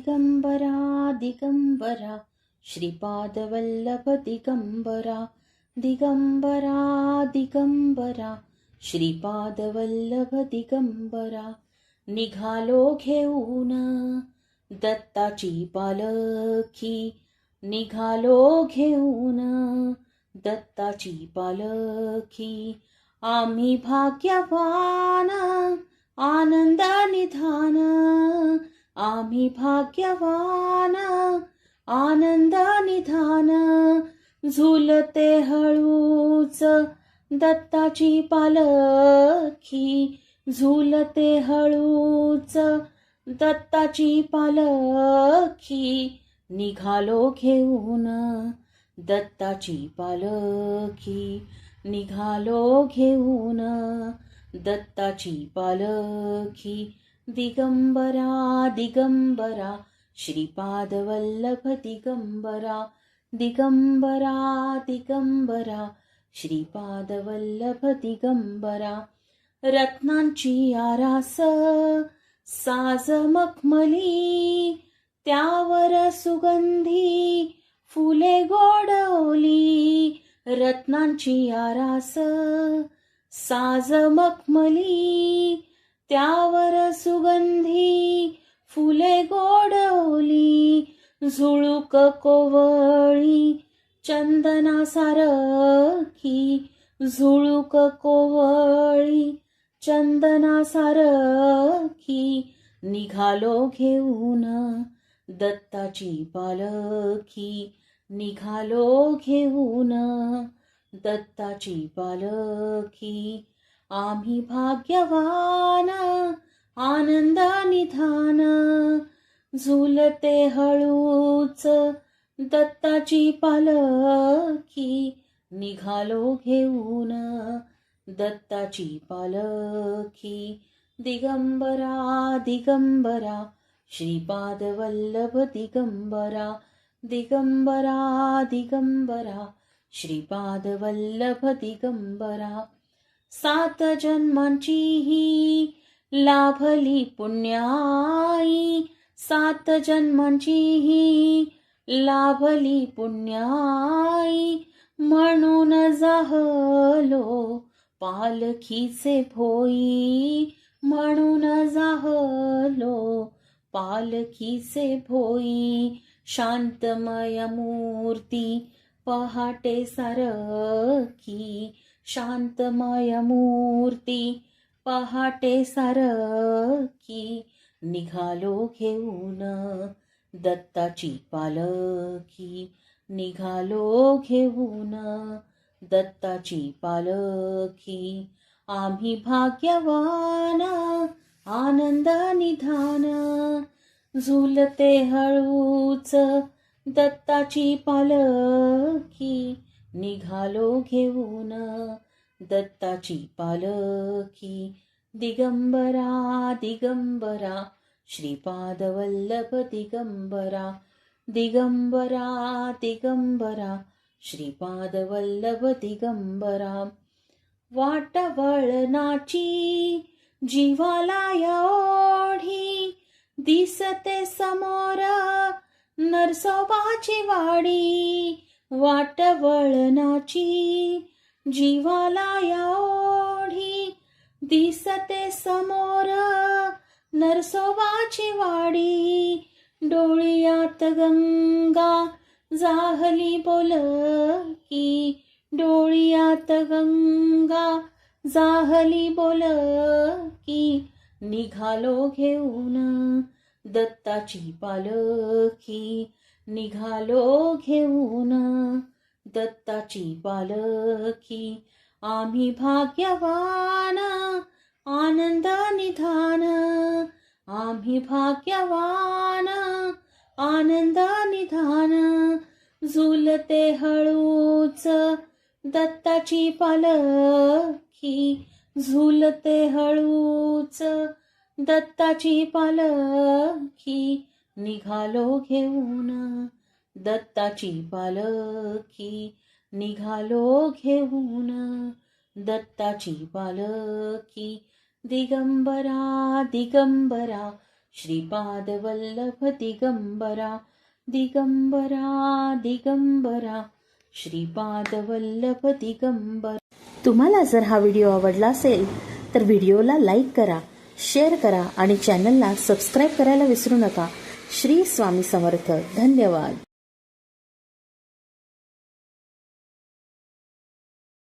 दिगंबरा दिगंबरा श्रीपादवल्लभ दिगंबरा दिगंबरा दिगंबरा श्रीपादवल्लभ दिगंबरा निघालो घेऊन दत्ताची पालखी निघालो घेऊन दत्ताची पालखी आम्ही भाग्यवान आनंदा निधान आम्ही भाग्यवान आनंदा निधान झुलते हळूच दत्ताची पालखी झुलते हळूच दत्ताची पालखी निघालो घेऊन दत्ताची पालखी निघालो घेऊन दत्ताची पालखी दिगंबरा दिगंबरा श्रीपादवल्लभ दिगंबरा दिगंबरा दिगंबरा श्रीपादवल्लभ दिगंबरा रत्नांची आरास साज मखमली त्यावर सुगंधी फुले गोडवली रत्नांची आरास साज मखमली त्यावर सुगंधी फुले गोडवली झुळूक कोवळी चंदना सारखी झुळूक कोवळी चंदना सारखी निघालो घेऊन दत्ताची पालखी निघालो घेऊन दत्ताची पालखी आम्ही भाग्यवान आनंदा निधान झुलते हळूच दत्ताची पालखी निघालो घेऊन दत्ताची पालखी दिगंबरा दिगंबरा श्रीपादवल्लभ दिगंबरा दिगंबरा दिगंबरा श्रीपादवल्लभ दिगंबरा सात जन्मांची ही लाभली पुण्याई सात जन्मांची ही लाभली पुण्याई म्हणून जाहलो पालखीचे भोई म्हणून जाहलो पालखीचे भोई शांतमय मूर्ती पहाटे सारखी शांतमय मूर्ती पहाटे सारखी निघालो घेऊन दत्ताची पालखी निघालो घेऊन दत्ताची पालखी आम्ही भाग्यवान आनंदा निधान झुलते हळूच दत्ताची पालखी निघालो घेऊन दत्ताची पालखी दिगंबरा दिगंबरा श्रीपादवल्लभ दिगंबरा दिगंबरा दिगंबरा श्रीपादवल्लभ दिगंबरा वाटवळणाची जीवाला या ओढी दिसते समोर नरसोबाची वाडी वाटवळणाची जीवाला या ओढी दिसते समोर नरसोबाची वाडी डोळ्यात गंगा जाहली बोलकी डोळ्यात गंगा जाहली बोलकी निघालो घेऊन दत्ताची पालखी निघालो घेऊन दत्ताची पालखी आम्ही भाग्यवान आनंदा निधान आम्ही भाग्यवान आनंदा निधान झुलते हळूच दत्ताची पालखी झुलते हळूच दत्ताची पालखी निघालो घेऊन दत्ताची पालखी निघालो घेऊन दत्ताची पालखी दिगंबरा दिगंबरा श्रीपाद वल्लभ दिगंबरा दिगंबरा दिगंबरा श्रीपाद वल्लभ दिगंबरा. तुम्हाला जर हा व्हिडिओ आवडला असेल तर व्हिडिओला लाईक करा, शेअर करा आणि चॅनलला सबस्क्राईब करायला विसरू नका. श्री स्वामी समर्थ. धन्यवाद.